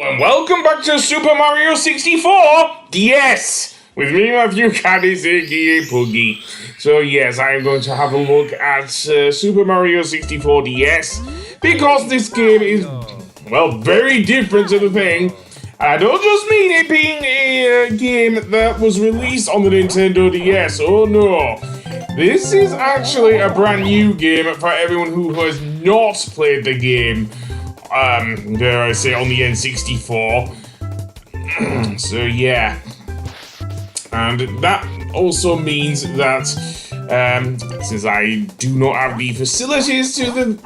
And welcome back to Super Mario 64 DS! With me, Matthew Caddies, aka Puggy. So yes, I am going to have a look at Super Mario 64 DS, because this game is, well, very different to the thing. I don't just mean it being a game that was released on the Nintendo DS, oh no. This is actually a brand new game for everyone who has not played the game. Dare I say, on the N64. So yeah. And that also means that, since I do not have the facilities to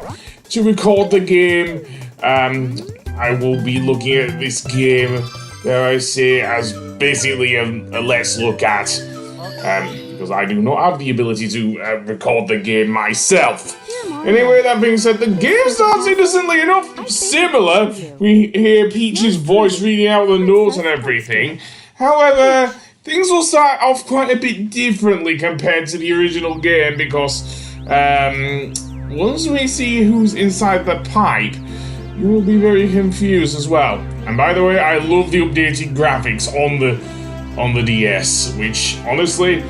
record the game, I will be looking at this game, dare I say, as basically a let's look at, because I do not have the ability to record the game myself. Anyway, that being said, the game starts innocently enough similar. We hear Peach's voice reading out the notes and everything. However, things will start off quite a bit differently compared to the original game because once we see who's inside the pipe, you will be very confused as well. And by the way, I love the updated graphics on the DS, which honestly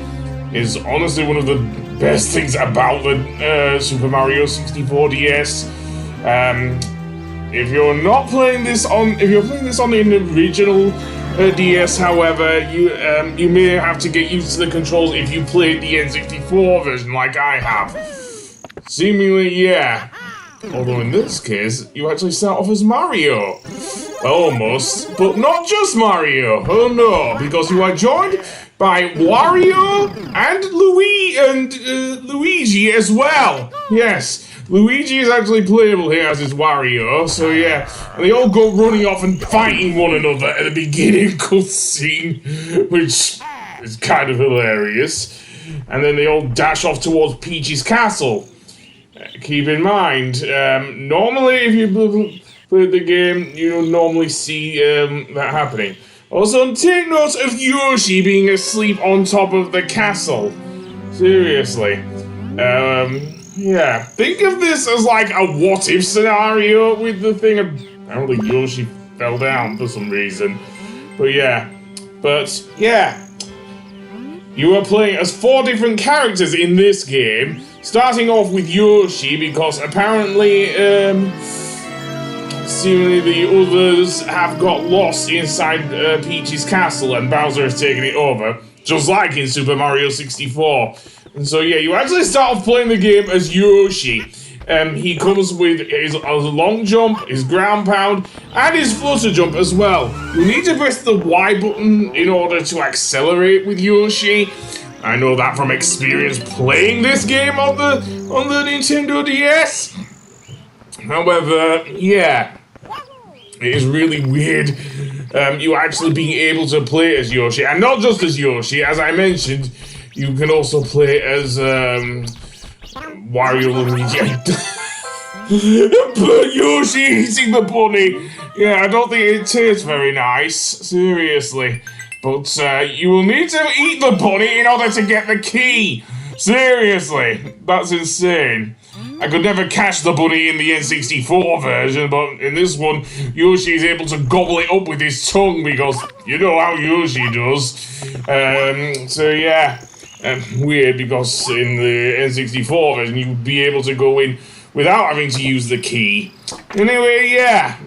is one of the best things about the Super Mario 64 DS. If you're playing this on the original DS, however, you may have to get used to the controls if you played the N64 version like I have. Seemingly, yeah. Although in this case, you actually start off as Mario. Almost, but not just Mario. Oh no, because you are joined by Wario and Luigi as well. Yes, Luigi is actually playable here as his Wario, so yeah. And they all go running off and fighting one another at the beginning cutscene, which is kind of hilarious. And then they all dash off towards Peach's castle. Keep in mind, normally if you play the game, you normally see that happening. Also, take note of Yoshi being asleep on top of the castle. Seriously. Yeah. Think of this as like a what-if scenario with the thing. Apparently Yoshi fell down for some reason. But yeah. You are playing as 4 different characters in this game. Starting off with Yoshi, because apparently, seemingly the others have got lost inside Peach's castle and Bowser has taken it over, just like in Super Mario 64. And so yeah, you actually start off playing the game as Yoshi. He comes with his long jump, his ground pound, and his flutter jump as well. You need to press the Y button in order to accelerate with Yoshi. I know that from experience playing this game on the Nintendo DS. However, yeah, it is really weird you actually being able to play as Yoshi, and not just as Yoshi. As I mentioned, you can also play as Wario Luigi. Yoshi eating the bunny. Yeah, I don't think it tastes very nice. Seriously. But you will need to eat the bunny in order to get the key. Seriously, that's insane. I could never catch the bunny in the N64 version, but in this one, Yoshi is able to gobble it up with his tongue because you know how Yoshi does. So yeah, weird because in the N64 version, you'd be able to go in without having to use the key. Anyway, yeah.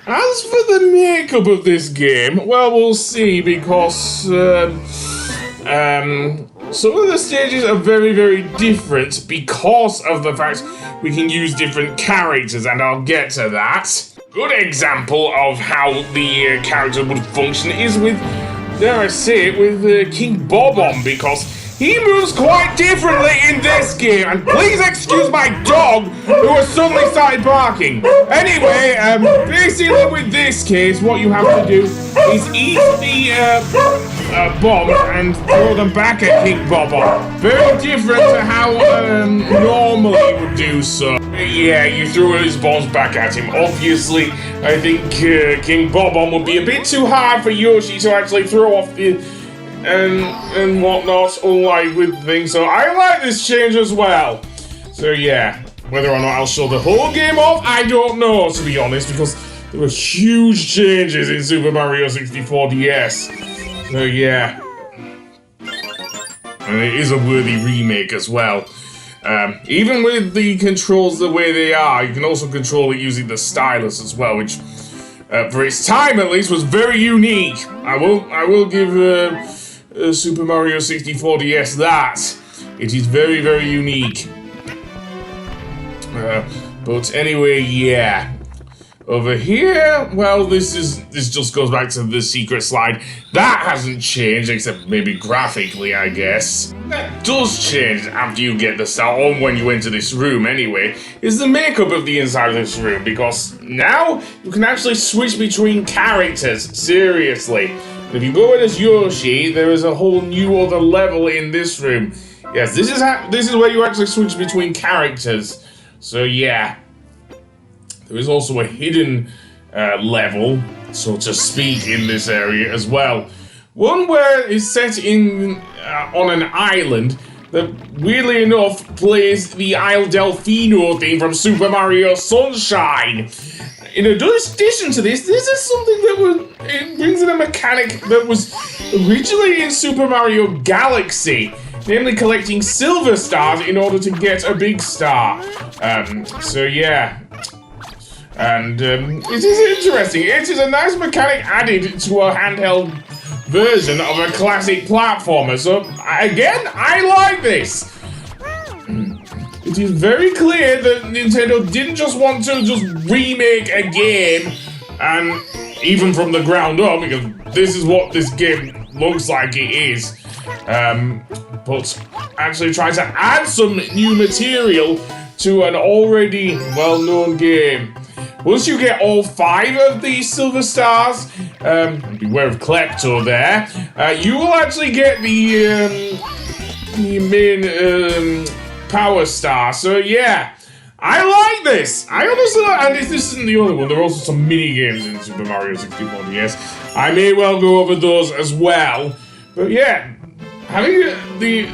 As for the makeup of this game, well, we'll see, because some of the stages are very, very different because of the fact we can use different characters, and I'll get to that. Good example of how the character would function is with, dare I say it, with King Bob-omb, because he moves quite differently in this game, and please excuse my dog who has suddenly started barking. Anyway, basically with this case, what you have to do is eat the bombs and throw them back at King Bob-omb. Very different to how normally you would do so. Yeah, you threw his bombs back at him. Obviously, I think King Bob-omb would be a bit too hard for Yoshi to actually throw off the and whatnot, unlike with things. So I like this change as well. So yeah, whether or not I'll show the whole game off, I don't know, to be honest, because There were huge changes in Super Mario 64 DS. So yeah. And it is a worthy remake as well. Even with the controls the way they are, you can also control it using the stylus as well, which, for its time at least, was very unique. I will give Super Mario 64 DS that. It is very, very unique. But anyway, yeah. Over here, well, this just goes back to the secret slide. That hasn't changed, except maybe graphically, I guess. That does change after you get the star, or when you enter this room anyway, is the makeup of the inside of this room, because now you can actually switch between characters, seriously. And if you go in as Yoshi, there is a whole new other level in this room. Yes, this is where you actually switch between characters. So yeah. There is also a hidden level, so to speak, in this area as well. One where it's set in on an island that, weirdly enough, plays the Isle Delfino theme from Super Mario Sunshine. In addition to this is something that it brings in a mechanic that was originally in Super Mario Galaxy, namely collecting silver stars in order to get a big star. So yeah. And it is interesting. It is a nice mechanic added to a handheld version of a classic platformer. So again, I like this. It is very clear that Nintendo didn't just want to remake a game, and even from the ground up, because this is what this game looks like it is. But actually try to add some new material to an already well-known game. Once you get all 5 of these silver stars, beware of Klepto there, you will actually get the main power star. So yeah, I like this. I honestly like, and this isn't the only one. There are also some mini games in Super Mario 64 DS. I may well go over those as well. But yeah, having the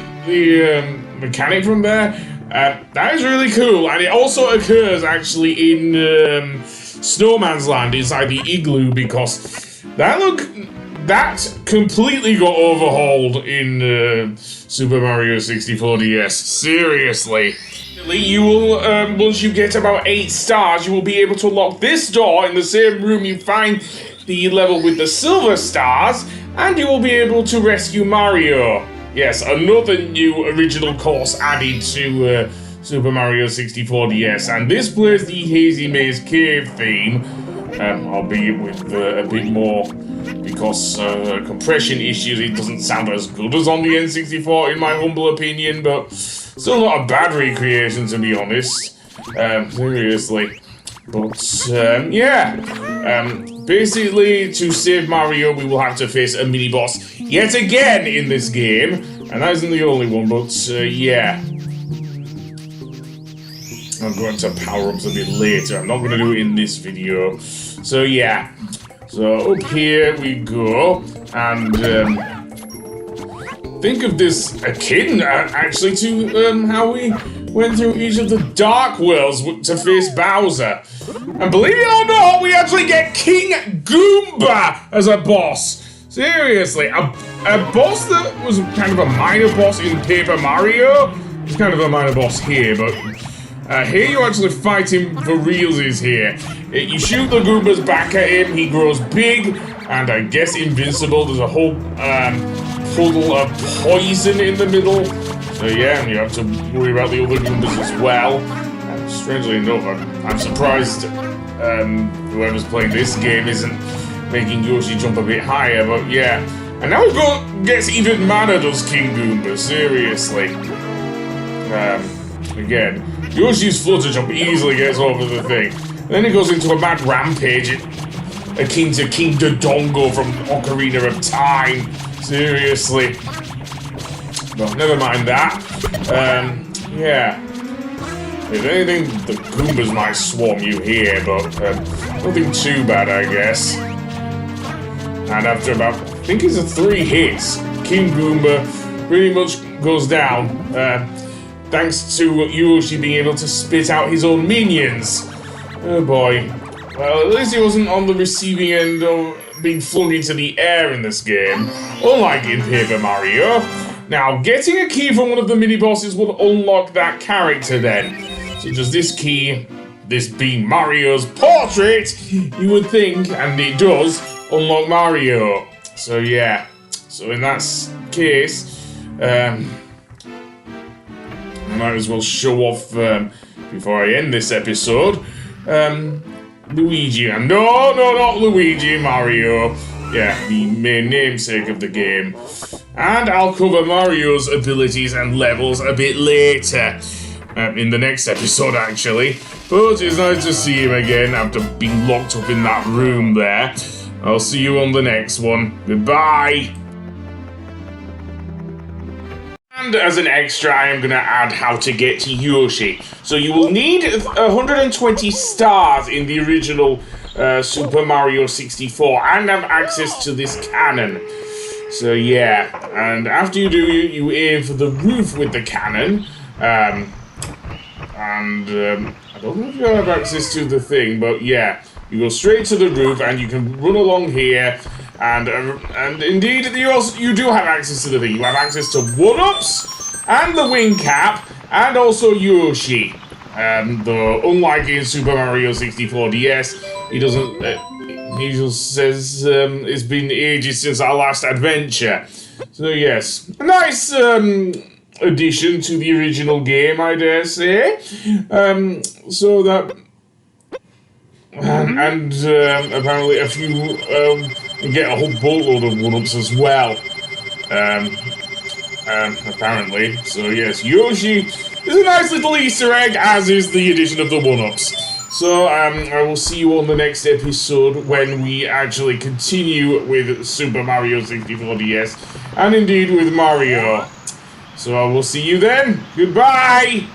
mechanic from there. That is really cool, and it also occurs actually in Snowman's Land inside the igloo, because that completely got overhauled in Super Mario 64 DS. Seriously. You will, once you get about 8 stars, you will be able to unlock this door in the same room you find the level with the silver stars, and you will be able to rescue Mario. Yes, another new original course added to Super Mario 64 DS, and this plays the Hazy Maze Cave theme, albeit with a bit more, because compression issues, it doesn't sound as good as on the N64 in my humble opinion, but still not a bad recreation to be honest, seriously. But yeah, basically to save Mario we will have to face a mini-boss yet again in this game, and that isn't the only one, but yeah. I'm going to power-ups a bit later, I'm not going to do it in this video. So yeah, so up here we go, and think of this akin actually to how we went through each of the Dark Worlds to face Bowser. And believe it or not, we actually get King Goomba as a boss. Seriously, a boss that was kind of a minor boss in Paper Mario. He's kind of a minor boss here, but here you actually fight him for realsies here. You shoot the Goombas back at him, he grows big, and I guess invincible. There's a whole puddle of poison in the middle. So yeah, and you have to worry about the other Goombas as well. Strangely enough, I'm surprised whoever's playing this game isn't making Yoshi jump a bit higher, but yeah. And now it gets even madder, does King Goomba, seriously. Again, Yoshi's flutter jump easily gets over the thing. And then it goes into a mad rampage, akin to King Dodongo from Ocarina of Time, seriously. Well, never mind that. Yeah. If anything, the Goombas might swarm you here, but nothing too bad, I guess. And after about, I think it's 3 hits, King Goomba pretty much goes down, thanks to Yoshi being able to spit out his own minions. Oh boy. Well, at least he wasn't on the receiving end of being flung into the air in this game, unlike in Paper Mario. Now, getting a key from one of the mini-bosses will unlock that character then. So does this key, this being Mario's portrait, you would think, and it does, unlock Mario. So yeah, so in that case, I might as well show off, before I end this episode, Luigi, and no, not Luigi, Mario. Yeah, the main namesake of the game. And I'll cover Mario's abilities and levels a bit later. In the next episode, actually. But it's nice to see him again after being locked up in that room there. I'll see you on the next one. Goodbye! And as an extra, I am going to add how to get to Yoshi. So you will need 120 stars in the original Super Mario 64 and have access to this cannon. So yeah, and after you do, you aim for the roof with the cannon. I don't know if you have access to the thing, but yeah, you go straight to the roof and you can run along here. And indeed, you do have access to the thing. You have access to 1-ups and the wing cap and also Yoshi. Though unlike in Super Mario 64 DS, he doesn't. He just says it's been ages since our last adventure. So yes, a nice addition to the original game, I dare say. So that. And apparently a few, you get a whole boatload of 1-ups as well. Apparently. So yes, Yoshi is a nice little Easter egg, as is the addition of the 1-ups. So I will see you on the next episode when we actually continue with Super Mario 64 DS, and indeed with Mario. So I will see you then. Goodbye!